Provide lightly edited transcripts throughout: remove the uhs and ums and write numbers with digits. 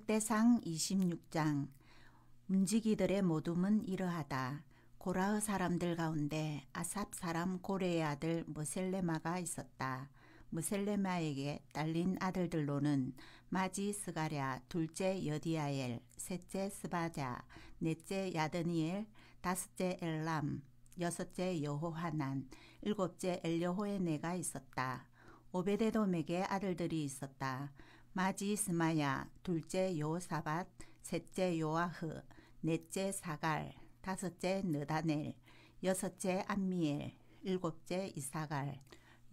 역대상 26장. 문지기들의 모둠은 이러하다. 고라의 사람들 가운데 아삽 사람 고레의 아들 므셀레마가 있었다. 므셀레마에게 딸린 아들들로는 마지 스가랴, 둘째 여디아엘, 셋째 스바자, 넷째 야드니엘, 다섯째 엘람, 여섯째 여호하난, 일곱째 엘여호에네가 있었다. 오베데돔에게 아들들이 있었다. 마지 스마야, 둘째 요사밧, 셋째 요아흐, 넷째 사갈, 다섯째 느다넬, 여섯째 암미엘, 일곱째 이사갈,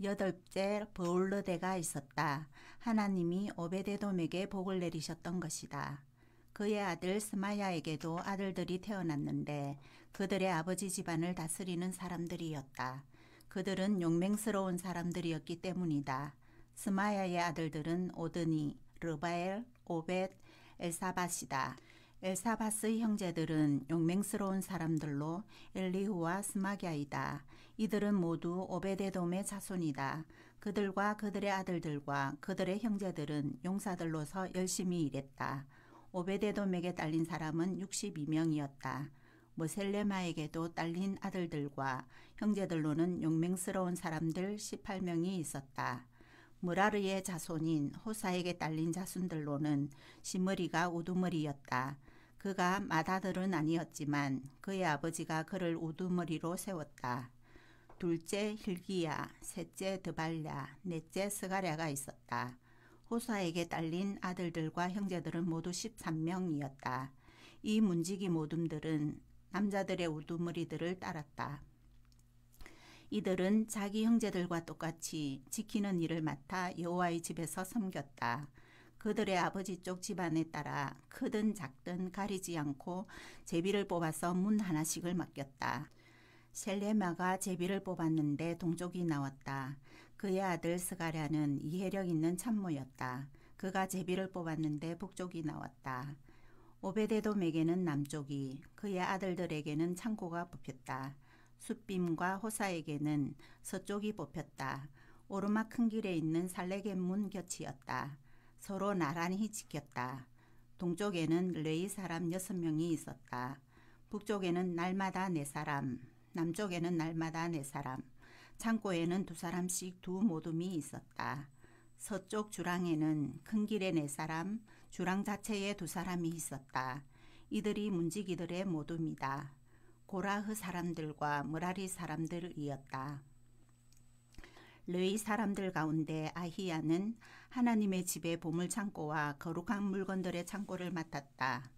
여덟째 버울르데가 있었다. 하나님이 오베데돔에게 복을 내리셨던 것이다. 그의 아들 스마야에게도 아들들이 태어났는데 그들의 아버지 집안을 다스리는 사람들이었다. 그들은 용맹스러운 사람들이었기 때문이다. 스마야의 아들들은 오드니, 르바엘, 오벳, 엘사밧이다. 엘사밧의 형제들은 용맹스러운 사람들로 엘리후와 스마갸이다. 이들은 모두 오베데돔의 자손이다. 그들과 그들의 아들들과 그들의 형제들은 용사들로서 열심히 일했다. 오베데돔에게 딸린 사람은 62명이었다. 므셀레마에게도 딸린 아들들과 형제들로는 용맹스러운 사람들 18명이 있었다. 무라르의 자손인 호사에게 딸린 자손들로는 시므리가 우두머리였다. 그가 맏아들은 아니었지만 그의 아버지가 그를 우두머리로 세웠다. 둘째 hil기야, 셋째 드발랴, 넷째 스가랴가 있었다. 호사에게 딸린 아들들과 형제들은 모두 13명이었다. 이 문지기 모둠들은 남자들의 우두머리들을 따랐다. 이들은 자기 형제들과 똑같이 지키는 일을 맡아 여호와의 집에서 섬겼다. 그들의 아버지 쪽 집안에 따라 크든 작든 가리지 않고 제비를 뽑아서 문 하나씩을 맡겼다. 셀레마가 제비를 뽑았는데 동족이 나왔다. 그의 아들 스가랴는 이해력 있는 참모였다. 그가 제비를 뽑았는데 북쪽이 나왔다. 오베데돔에게는 남쪽이, 그의 아들들에게는 창고가 뽑혔다. 숫빔과 호사에게는 서쪽이 뽑혔다. 오르막 큰 길에 있는 살레겐문 곁이었다. 서로 나란히 지켰다. 동쪽에는 레위 사람 6명이 있었다. 북쪽에는 날마다 4사람, 남쪽에는 날마다 4사람, 창고에는 2사람씩 두 모둠이 있었다. 서쪽 주랑에는 큰 길에 4사람, 주랑 자체에 2사람이 있었다. 이들이 문지기들의 모둠이다. 고라흐 사람들과 므라리 사람들이었다. 레위 사람들 가운데 아히야는 하나님의 집의 보물창고와 거룩한 물건들의 창고를 맡았다.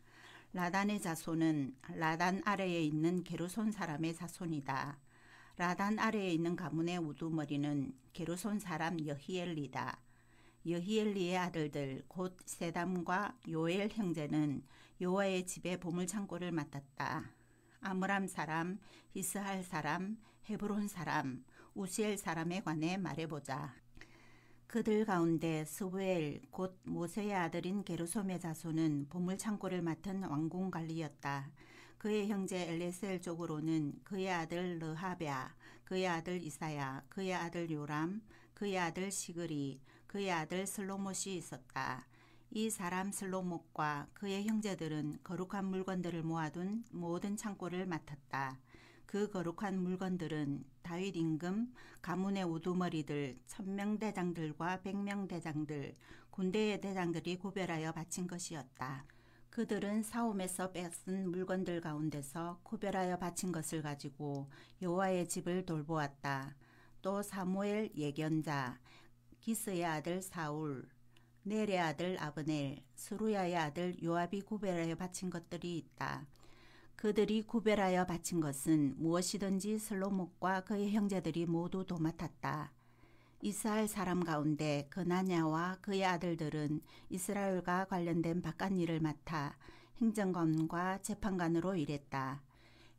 라단의 자손은 라단 아래에 있는 게르손 사람의 자손이다. 라단 아래에 있는 가문의 우두머리는 게르손 사람 여히엘리다. 여히엘리의 아들들 곧 세담과 요엘 형제는 여호와의 집의 보물창고를 맡았다. 아므람 사람, 히스할 사람, 헤브론 사람, 우시엘 사람에 관해 말해보자. 그들 가운데 스부엘 곧 모세의 아들인 게르솜의 자손은 보물창고를 맡은 왕궁관리였다. 그의 형제 엘레셀 쪽으로는 그의 아들 르하베아, 그의 아들 이사야, 그의 아들 요람, 그의 아들 시그리, 그의 아들 슬로못이 있었다. 이 사람 슬로못과 그의 형제들은 거룩한 물건들을 모아둔 모든 창고를 맡았다. 그 거룩한 물건들은 다윗 임금, 가문의 우두머리들, 1000명 대장들과 100명 대장들, 군대의 대장들이 구별하여 바친 것이었다. 그들은 사움에서 뺏은 물건들 가운데서 구별하여 바친 것을 가지고 여호와의 집을 돌보았다. 또 사무엘 예견자, 기스의 아들 사울, 넬의 아들 아브넬, 스루야의 아들 요압이 구별하여 바친 것들이 있다. 그들이 구별하여 바친 것은 무엇이든지 슬로못과 그의 형제들이 모두 도맡았다. 이스라엘 사람 가운데 그나냐와 그의 아들들은 이스라엘과 관련된 바깥 일을 맡아 행정관과 재판관으로 일했다.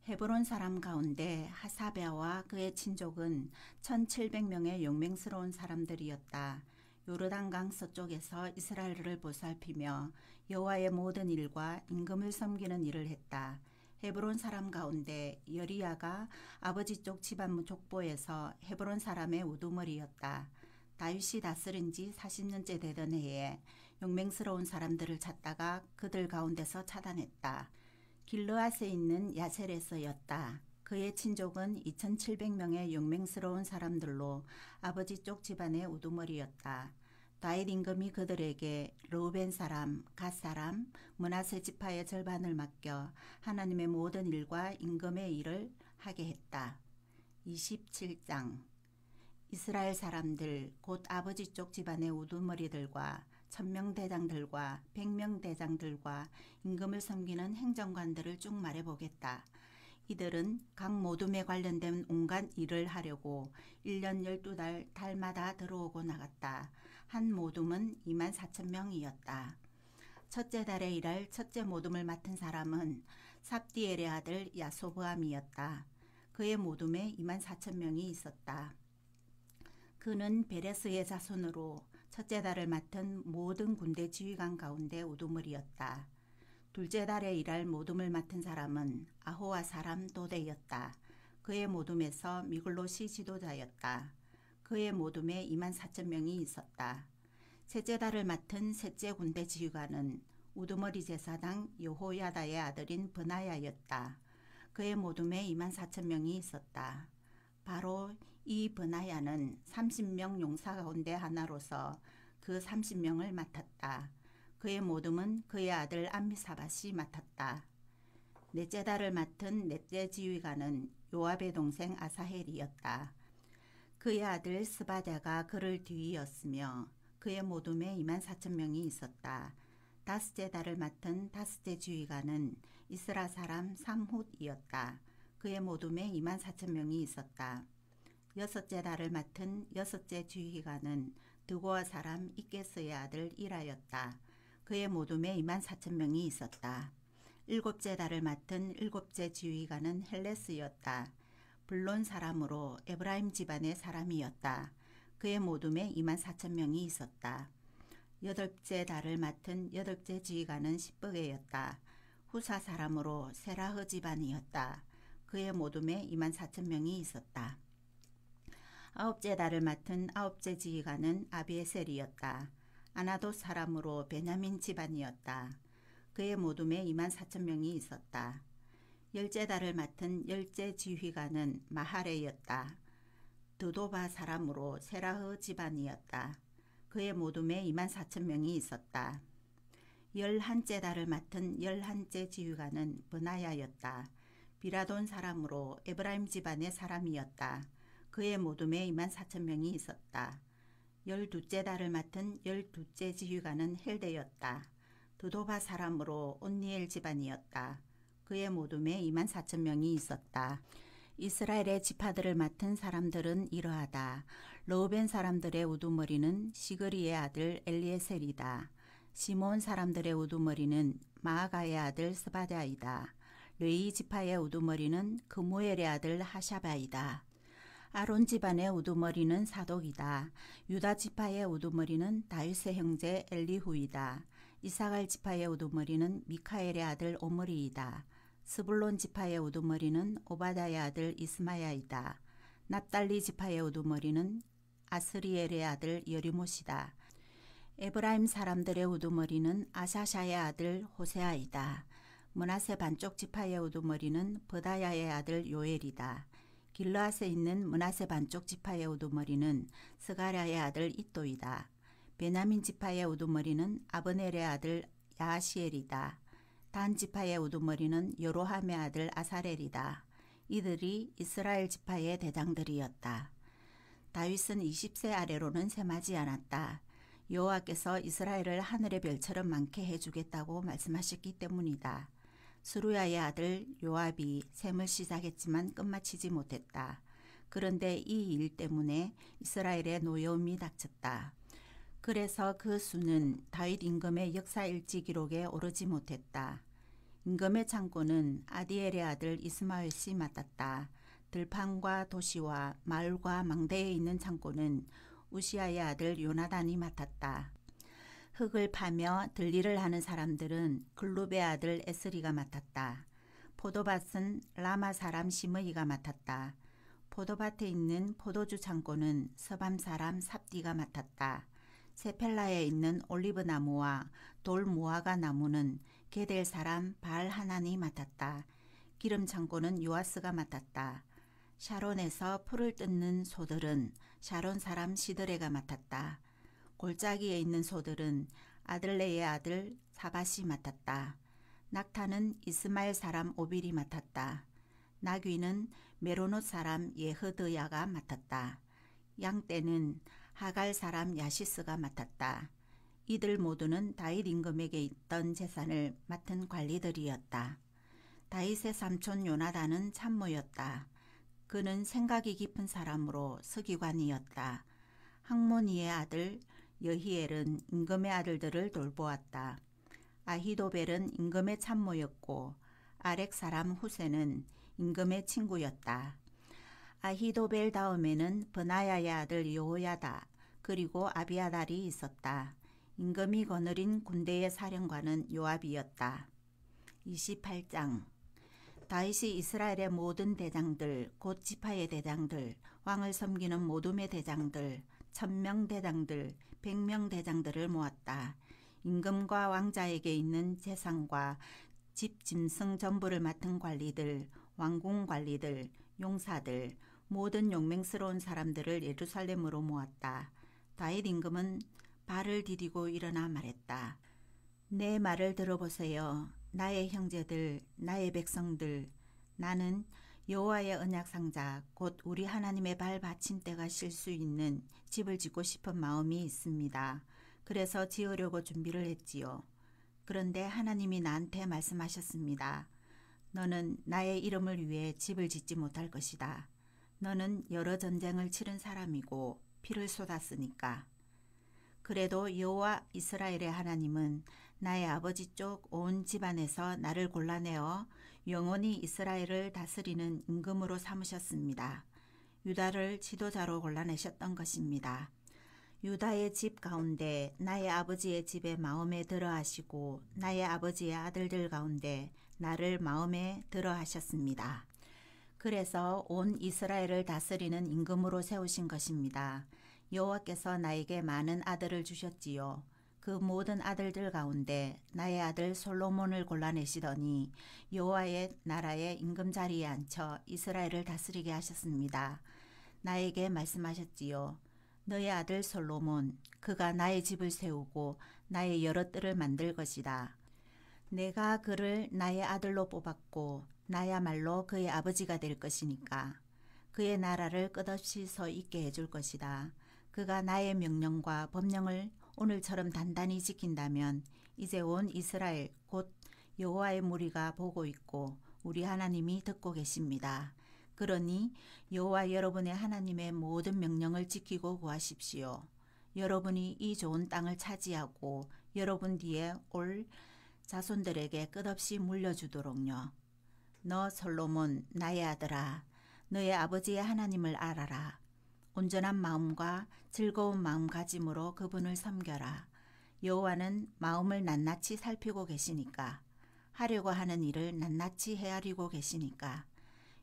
헤브론 사람 가운데 하사베와 그의 친족은 1700명의 용맹스러운 사람들이었다. 요르단강 서쪽에서 이스라엘을 보살피며 여호와의 모든 일과 임금을 섬기는 일을 했다. 헤브론 사람 가운데 여리야가 아버지 쪽 집안 족보에서 헤브론 사람의 우두머리였다. 다윗이 다스린 지 40년째 되던 해에 용맹스러운 사람들을 찾다가 그들 가운데서 차단했다. 길르앗에 있는 야셀에서였다. 그의 친족은 2700명의 용맹스러운 사람들로 아버지 쪽 집안의 우두머리였다. 다윗 임금이 그들에게 르우벤 사람, 갓 사람, 므낫세 지파의 절반을 맡겨 하나님의 모든 일과 임금의 일을 하게 했다. 27장 이스라엘 사람들 곧 아버지 쪽 집안의 우두머리들과 1000명 대장들과 100명 대장들과 임금을 섬기는 행정관들을 쭉 말해보겠다. 이들은 각 모둠에 관련된 온갖 일을 하려고 1년 12달 달마다 들어오고 나갔다. 한 모둠은 24,000명이었다. 첫째 달에 일할 첫째 모둠을 맡은 사람은 삽디엘의 아들 야소브암이었다. 그의 모둠에 24,000명이 있었다. 그는 베레스의 자손으로 첫째 달을 맡은 모든 군대 지휘관 가운데 우두머리였다. 둘째 달에 일할 모둠을 맡은 사람은 아호와 사람 도대였다. 그의 모둠에서 미글롯이 지도자였다. 그의 모둠에 24,000명이 있었다. 셋째 달을 맡은 셋째 군대 지휘관은 우두머리 제사장 여호야다의 아들인 브나야였다. 그의 모둠에 24,000명이 있었다. 바로 이 브나야는 30명 용사 가운데 하나로서 그 30명을 맡았다. 그의 모둠은 그의 아들 암미사밧이 맡았다. 넷째 달을 맡은 넷째 지휘관은 요압의 동생 아사헬이었다. 그의 아들 스바랴가 그를 뒤이었으며 그의 모둠에 24,000명이 있었다. 다섯째 달을 맡은 다섯째 지휘관은 이스라 사람 삼훗이었다. 그의 모둠에 24,000명이 있었다. 여섯째 달을 맡은 여섯째 지휘관은 드고아 사람 이게스의 아들 이라였다. 그의 모둠에 24,000명이 있었다. 일곱째 달을 맡은 일곱째 지휘관은 헬레스였다. 블론 사람으로 에브라임 집안의 사람이었다. 그의 모둠에 24,000명이 있었다. 여덟째 달을 맡은 여덟째 지휘관은 시브게였다. 후사 사람으로 세라흐 집안이었다. 그의 모둠에 24,000명이 있었다. 아홉째 달을 맡은 아홉째 지휘관은 아비에셀이었다. 아나돗 사람으로 베냐민 집안이었다. 그의 모둠에 24,000명이 있었다. 열째 달을 맡은 열째 지휘관은 마하레였다. 드도바 사람으로 세라흐 집안이었다. 그의 모둠에 24,000명이 있었다. 11째 달을 맡은 11째 지휘관은 브나야였다. 비라돈 사람으로 에브라임 집안의 사람이었다. 그의 모둠에 24,000명이 있었다. 12째 달을 맡은 12째 지휘관은 헬데였다. 드도바 사람으로 온니엘 집안이었다. 그의 모둠에 24,000명이 있었다. 이스라엘의 지파들을 맡은 사람들은 이러하다. 르우벤 사람들의 우두머리는 시그리의 아들 엘리에셀이다. 시몬 사람들의 우두머리는 마아가의 아들 스바랴이다. 레위 지파의 우두머리는 그무엘의 아들 하샤바이다. 아론 집안의 우두머리는 사독이다. 유다 지파의 우두머리는 다윗의 형제 엘리후이다. 이사갈 지파의 우두머리는 미카엘의 아들 오므리이다. 스불론 지파의 우두머리는 오바다의 아들 이스마야이다. 납달리 지파의 우두머리는 아스리엘의 아들 여리못이다. 에브라임 사람들의 우두머리는 아샤샤의 아들 호세아이다. 므낫세 반쪽 지파의 우두머리는 버다야의 아들 요엘이다. 길르앗에 있는 므낫세 반쪽 지파의 우두머리는 스가랴의 아들 이또이다. 베냐민 지파의 우두머리는 아브넬의 아들 야하시엘이다. 단 지파의 우두머리는 여로함의 아들 아사렐이다. 이들이 이스라엘 지파의 대장들이었다. 다윗은 20세 아래로는 셈하지 않았다. 여호와께서 이스라엘을 하늘의 별처럼 많게 해주겠다고 말씀하셨기 때문이다. 스루야의 아들 요압이 셈을 시작했지만 끝마치지 못했다. 그런데 이 일 때문에 이스라엘의 노여움이 닥쳤다. 그래서 그 수는 다윗 임금의 역사일지 기록에 오르지 못했다. 임금의 창고는 아디엘의 아들 이스마엘이 맡았다. 들판과 도시와 마을과 망대에 있는 창고는 우시아의 아들 요나단이 맡았다. 흙을 파며 들일을 하는 사람들은 글룹의 아들 에스리가 맡았다. 포도밭은 라마 사람 시므이가 맡았다. 포도밭에 있는 포도주 창고는 서밤 사람 삽디가 맡았다. 세펠라에 있는 올리브 나무와 돌 무화과 나무는 게델 사람 바알 하난이 맡았다. 기름 창고는 요아스가 맡았다. 샤론에서 풀을 뜯는 소들은 샤론 사람 시드레가 맡았다. 골짜기에 있는 소들은 아들레의 아들 사밧이 맡았다. 낙타는 이스마엘 사람 오빌이 맡았다. 나귀는 메로노 사람 예흐드야가 맡았다. 양떼는 하갈 사람 야시스가 맡았다. 이들 모두는 다윗 임금에게 있던 재산을 맡은 관리들이었다. 다윗의 삼촌 요나단은 참모였다. 그는 생각이 깊은 사람으로 서기관이었다. 학모니의 아들 여히엘은 임금의 아들들을 돌보았다. 아히도벨은 임금의 참모였고 아렉 사람 후세는 임금의 친구였다. 아히도벨 다음에는 브나야의 아들 여호야다 그리고 아비아달이 있었다. 임금이 거느린 군대의 사령관은 요압이었다. 28장 다윗이 이스라엘의 모든 대장들 곧 지파의 대장들 왕을 섬기는 모둠의 대장들 1000명 대장들 100명 대장들을 모았다. 임금과 왕자에게 있는 재산과 집 짐승 전부를 맡은 관리들 왕궁 관리들 용사들 모든 용맹스러운 사람들을 예루살렘으로 모았다. 다윗 임금은 발을 디디고 일어나 말했다. 내 말을 들어보세요. 나의 형제들 나의 백성들 나는 여호와의 언약상자 곧 우리 하나님의 발 받침대가 실 수 있는 집을 짓고 싶은 마음이 있습니다. 그래서 지으려고 준비를 했지요. 그런데 하나님이 나한테 말씀하셨습니다. 너는 나의 이름을 위해 집을 짓지 못할 것이다. 너는 여러 전쟁을 치른 사람이고 피를 쏟았으니까. 그래도 여호와 이스라엘의 하나님은 나의 아버지 쪽 온 집안에서 나를 골라내어 영원히 이스라엘을 다스리는 임금으로 삼으셨습니다. 유다를 지도자로 골라내셨던 것입니다. 유다의 집 가운데 나의 아버지의 집에 마음에 들어 하시고 나의 아버지의 아들들 가운데 나를 마음에 들어 하셨습니다. 그래서 온 이스라엘을 다스리는 임금으로 세우신 것입니다. 여호와께서 나에게 많은 아들을 주셨지요. 그 모든 아들들 가운데 나의 아들 솔로몬을 골라내시더니 여호와의 나라의 임금 자리에 앉혀 이스라엘을 다스리게 하셨습니다. 나에게 말씀하셨지요. 너의 아들 솔로몬 그가 나의 집을 세우고 나의 여러 뜰을 만들 것이다. 내가 그를 나의 아들로 뽑았고 나야말로 그의 아버지가 될 것이니까 그의 나라를 끝없이 서 있게 해줄 것이다. 그가 나의 명령과 법령을 오늘처럼 단단히 지킨다면 이제 온 이스라엘 곧 여호와의 무리가 보고 있고 우리 하나님이 듣고 계십니다. 그러니 여호와 여러분의 하나님의 모든 명령을 지키고 구하십시오. 여러분이 이 좋은 땅을 차지하고 여러분 뒤에 올 자손들에게 끝없이 물려주도록요. 너 솔로몬 나의 아들아 너의 아버지의 하나님을 알아라. 온전한 마음과 즐거운 마음가짐으로 그분을 섬겨라. 여호와는 마음을 낱낱이 살피고 계시니까 하려고 하는 일을 낱낱이 헤아리고 계시니까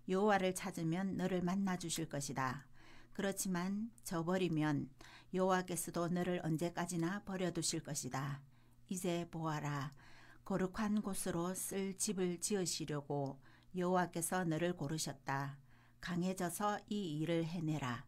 여호와를 찾으면 너를 만나 주실 것이다. 그렇지만 저버리면 여호와께서도 너를 언제까지나 버려두실 것이다. 이제 보아라. 거룩한 곳으로 쓸 집을 지으시려고 여호와께서 너를 고르셨다. 강해져서 이 일을 해내라.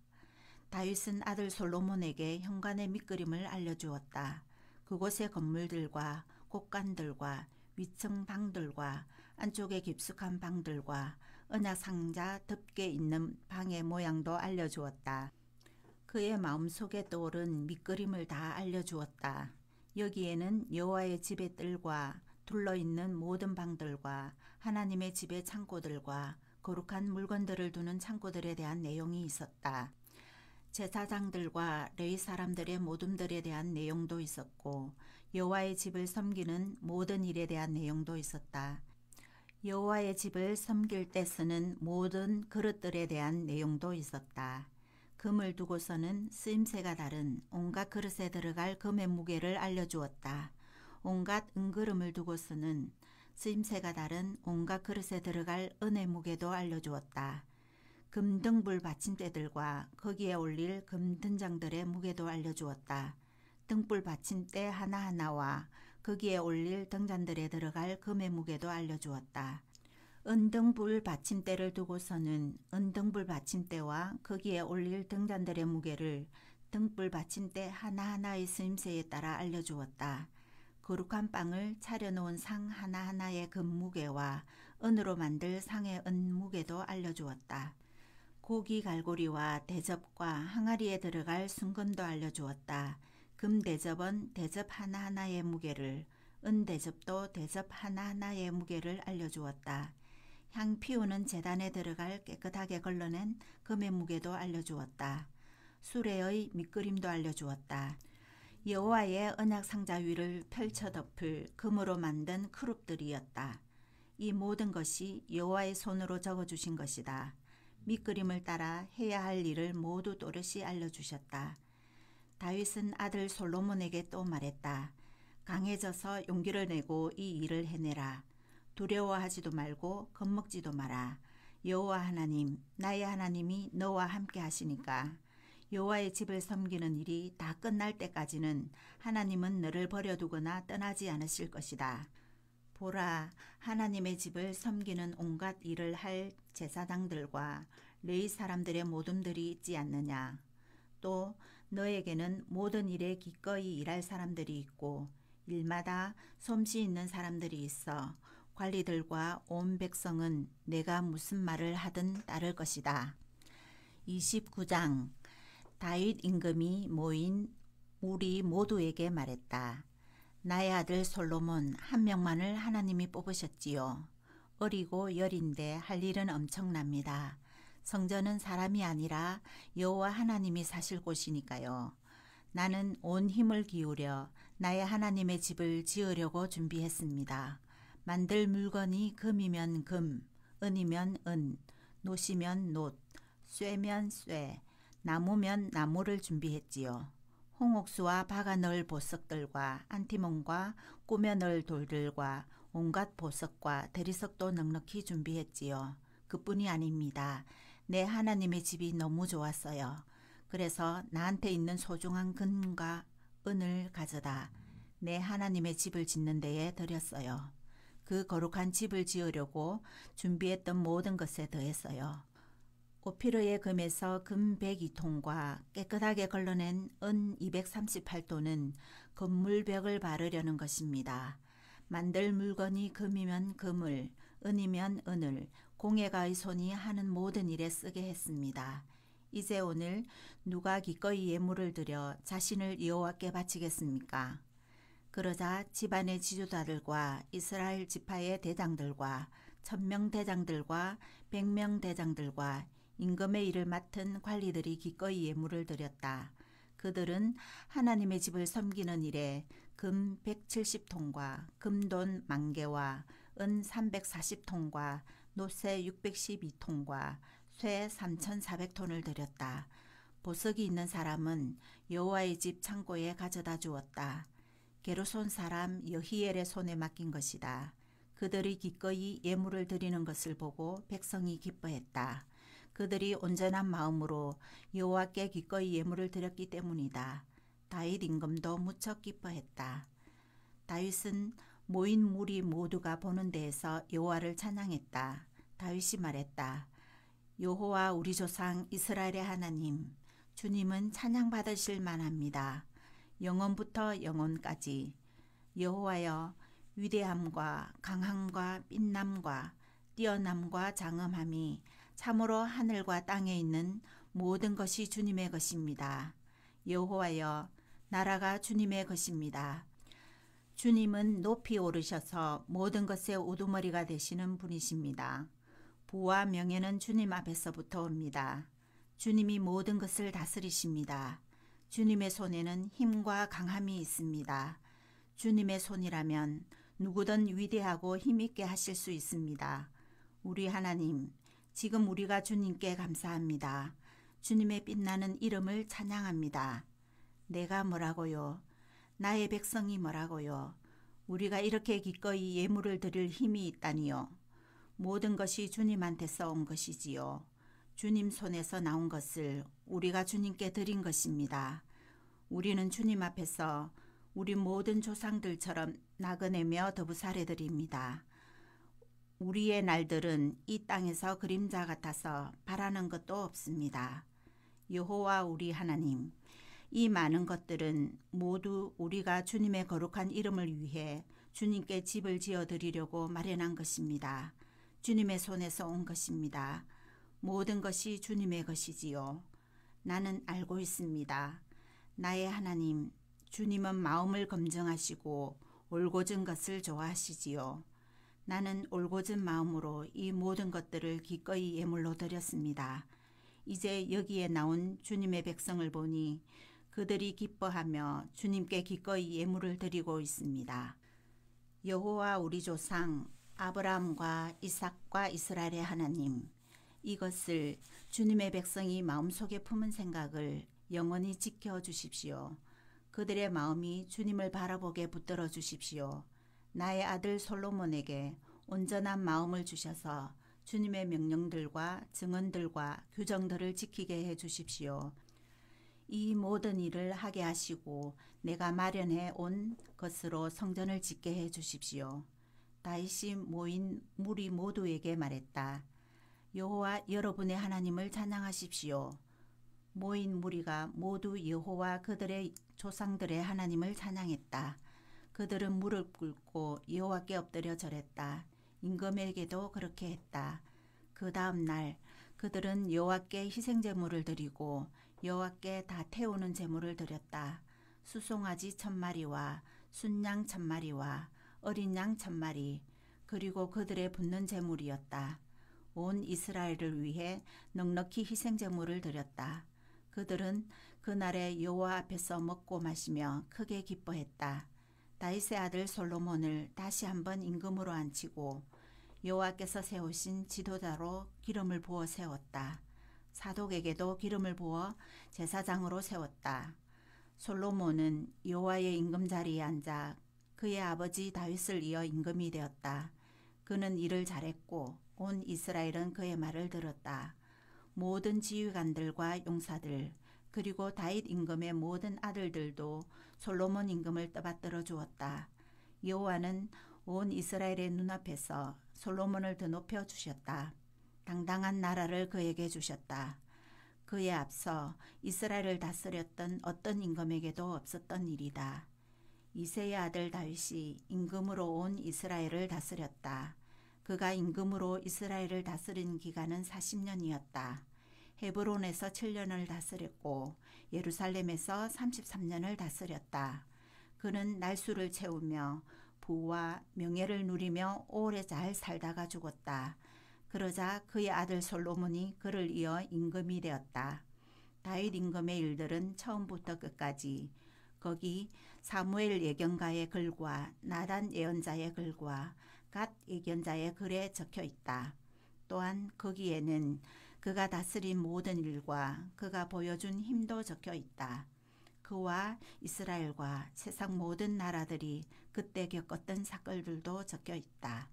다윗은 아들 솔로몬에게 현관의 밑그림을 알려주었다. 그곳의 건물들과 곳간들과 위층 방들과 안쪽에 깊숙한 방들과 언약상자 덮개 있는 방의 모양도 알려주었다. 그의 마음속에 떠오른 밑그림을 다 알려주었다. 여기에는 여호와의 집의 뜰과 둘러있는 모든 방들과 하나님의 집의 창고들과 거룩한 물건들을 두는 창고들에 대한 내용이 있었다. 제사장들과 레위 사람들의 모둠들에 대한 내용도 있었고 여호와의 집을 섬기는 모든 일에 대한 내용도 있었다. 여호와의 집을 섬길 때 쓰는 모든 그릇들에 대한 내용도 있었다. 금을 두고서는 쓰임새가 다른 온갖 그릇에 들어갈 금의 무게를 알려주었다. 온갖 은그름을 두고서는 쓰임새가 다른 온갖 그릇에 들어갈 은의 무게도 알려주었다. 금등불 받침대들과 거기에 올릴 금등장들의 무게도 알려주었다. 등불 받침대 하나하나와 거기에 올릴 등잔들에 들어갈 금의 무게도 알려주었다. 은등불 받침대를 두고서는 은등불 받침대와 거기에 올릴 등잔들의 무게를 등불 받침대 하나하나의 스님새에 따라 알려주었다. 거룩한 빵을 차려놓은 상 하나하나의 금무게와 은으로 만들 상의 은무게도 알려주었다. 고기 갈고리와 대접과 항아리에 들어갈 순금도 알려주었다. 금 대접은 대접 하나하나의 무게를, 은 대접도 대접 하나하나의 무게를 알려주었다. 향 피우는 제단에 들어갈 깨끗하게 걸러낸 금의 무게도 알려주었다. 수레의 밑그림도 알려주었다. 여호와의 언약 상자 위를 펼쳐 덮을 금으로 만든 크룹들이었다. 이 모든 것이 여호와의 손으로 적어주신 것이다. 밑그림을 따라 해야 할 일을 모두 또렷이 알려주셨다. 다윗은 아들 솔로몬에게 또 말했다. 강해져서 용기를 내고 이 일을 해내라. 두려워하지도 말고 겁먹지도 마라. 여호와 하나님, 나의 하나님이 너와 함께 하시니까. 여호와의 집을 섬기는 일이 다 끝날 때까지는 하나님은 너를 버려두거나 떠나지 않으실 것이다. 보라, 하나님의 집을 섬기는 온갖 일을 할 제사장들과 레위 사람들의 모둠들이 있지 않느냐. 또 너에게는 모든 일에 기꺼이 일할 사람들이 있고 일마다 솜씨 있는 사람들이 있어 관리들과 온 백성은 내가 무슨 말을 하든 따를 것이다. 29장 다윗 임금이 모인 우리 모두에게 말했다. 나의 아들 솔로몬 한 명만을 하나님이 뽑으셨지요. 어리고 여린데 할 일은 엄청납니다. 성전은 사람이 아니라 여호와 하나님이 사실 곳이니까요. 나는 온 힘을 기울여 나의 하나님의 집을 지으려고 준비했습니다. 만들 물건이 금이면 금, 은이면 은, 노시면 노, 쇠면 쇠, 나무면 나무를 준비했지요. 홍옥수와 박아 넣을 보석들과 안티몬과 꾸며 넣을 돌들과 온갖 보석과 대리석도 넉넉히 준비했지요. 그뿐이 아닙니다. 내 하나님의 집이 너무 좋았어요. 그래서 나한테 있는 소중한 금과 은을 가져다 내 하나님의 집을 짓는 데에 들였어요. 그 거룩한 집을 지으려고 준비했던 모든 것에 더했어요. 오피르의 금에서 금 102통과 깨끗하게 걸러낸 은 238도는 건물벽을 바르려는 것입니다. 만들 물건이 금이면 금을, 은이면 은을 공예가의 손이 하는 모든 일에 쓰게 했습니다. 이제 오늘 누가 기꺼이 예물을 드려 자신을 여호와께 바치겠습니까? 그러자 집안의 지도자들과 이스라엘 지파의 대장들과 1000명 대장들과 100명 대장들과 임금의 일을 맡은 관리들이 기꺼이 예물을 드렸다. 그들은 하나님의 집을 섬기는 일에 금 170통과 금돈 10,000개와 은 340통과 노새 612통과 쇠 3,400톤을 드렸다. 보석이 있는 사람은 여호와의 집 창고에 가져다 주었다. 게르손 사람 여히엘의 손에 맡긴 것이다. 그들이 기꺼이 예물을 드리는 것을 보고 백성이 기뻐했다. 그들이 온전한 마음으로 여호와께 기꺼이 예물을 드렸기 때문이다. 다윗 임금도 무척 기뻐했다. 다윗은 모인 무리 모두가 보는 데에서 여호와를 찬양했다. 다윗이 말했다. 여호와 우리 조상 이스라엘의 하나님, 주님은 찬양받으실 만합니다. 영원부터 영원까지. 여호와여, 위대함과 강함과 빛남과 뛰어남과 장엄함이 참으로 하늘과 땅에 있는 모든 것이 주님의 것입니다. 여호와여, 나라가 주님의 것입니다. 주님은 높이 오르셔서 모든 것의 우두머리가 되시는 분이십니다. 부와 명예는 주님 앞에서부터 옵니다. 주님이 모든 것을 다스리십니다. 주님의 손에는 힘과 강함이 있습니다. 주님의 손이라면 누구든 위대하고 힘있게 하실 수 있습니다. 우리 하나님, 지금 우리가 주님께 감사합니다. 주님의 빛나는 이름을 찬양합니다. 내가 뭐라고요? 나의 백성이 뭐라고요? 우리가 이렇게 기꺼이 예물을 드릴 힘이 있다니요. 모든 것이 주님한테서 온 것이지요. 주님 손에서 나온 것을 우리가 주님께 드린 것입니다. 우리는 주님 앞에서 우리 모든 조상들처럼 나그네며 더부살해드립니다. 우리의 날들은 이 땅에서 그림자 같아서 바라는 것도 없습니다. 여호와 우리 하나님, 이 많은 것들은 모두 우리가 주님의 거룩한 이름을 위해 주님께 집을 지어드리려고 마련한 것입니다. 주님의 손에서 온 것입니다. 모든 것이 주님의 것이지요. 나는 알고 있습니다. 나의 하나님, 주님은 마음을 검증하시고 올곧은 것을 좋아하시지요. 나는 올곧은 마음으로 이 모든 것들을 기꺼이 예물로 드렸습니다. 이제 여기에 나온 주님의 백성을 보니 그들이 기뻐하며 주님께 기꺼이 예물을 드리고 있습니다. 여호와 우리 조상 아브라함과 이삭과 이스라엘의 하나님, 이것을 주님의 백성이 마음속에 품은 생각을 영원히 지켜주십시오. 그들의 마음이 주님을 바라보게 붙들어 주십시오. 나의 아들 솔로몬에게 온전한 마음을 주셔서 주님의 명령들과 증언들과 규정들을 지키게 해 주십시오. 이 모든 일을 하게 하시고 내가 마련해 온 것으로 성전을 짓게 해 주십시오. 다윗이 모인 무리 모두에게 말했다. 여호와 여러분의 하나님을 찬양하십시오. 모인 무리가 모두 여호와 그들의 조상들의 하나님을 찬양했다. 그들은 무릎 꿇고 여호와께 엎드려 절했다. 임금에게도 그렇게 했다. 그 다음 날 그들은 여호와께 희생제물을 드리고 여호와께 다 태우는 제물을 드렸다. 수송아지 1000마리와 순양 1000마리와 어린 양 1000마리, 그리고 그들의 붙는 제물이었다. 온 이스라엘을 위해 넉넉히 희생제물을 드렸다. 그들은 그날에 여호와 앞에서 먹고 마시며 크게 기뻐했다. 다윗의 아들 솔로몬을 다시 한번 임금으로 앉히고 여호와께서 세우신 지도자로 기름을 부어 세웠다. 사독에게도 기름을 부어 제사장으로 세웠다. 솔로몬은 여호와의 임금 자리에 앉아 그의 아버지 다윗을 이어 임금이 되었다. 그는 일을 잘했고 온 이스라엘은 그의 말을 들었다. 모든 지휘관들과 용사들 그리고 다윗 임금의 모든 아들들도 솔로몬 임금을 떠받들어 주었다. 여호와는 온 이스라엘의 눈앞에서 솔로몬을 드높여 주셨다. 당당한 나라를 그에게 주셨다. 그에 앞서 이스라엘을 다스렸던 어떤 임금에게도 없었던 일이다. 이새의 아들 다윗이 임금으로 온 이스라엘을 다스렸다. 그가 임금으로 이스라엘을 다스린 기간은 40년이었다. 헤브론에서 7년을 다스렸고 예루살렘에서 33년을 다스렸다. 그는 날수를 채우며 부와 명예를 누리며 오래 잘 살다가 죽었다. 그러자 그의 아들 솔로몬이 그를 이어 임금이 되었다. 다윗 임금의 일들은 처음부터 끝까지 거기 사무엘 예견가의 글과 나단 예언자의 글과 갓 예견자의 글에 적혀 있다. 또한 거기에는 그가 다스린 모든 일과 그가 보여준 힘도 적혀 있다. 그와 이스라엘과 세상 모든 나라들이 그때 겪었던 사건들도 적혀 있다.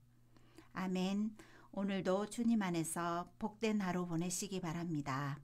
아멘. 오늘도 주님 안에서 복된 하루 보내시기 바랍니다.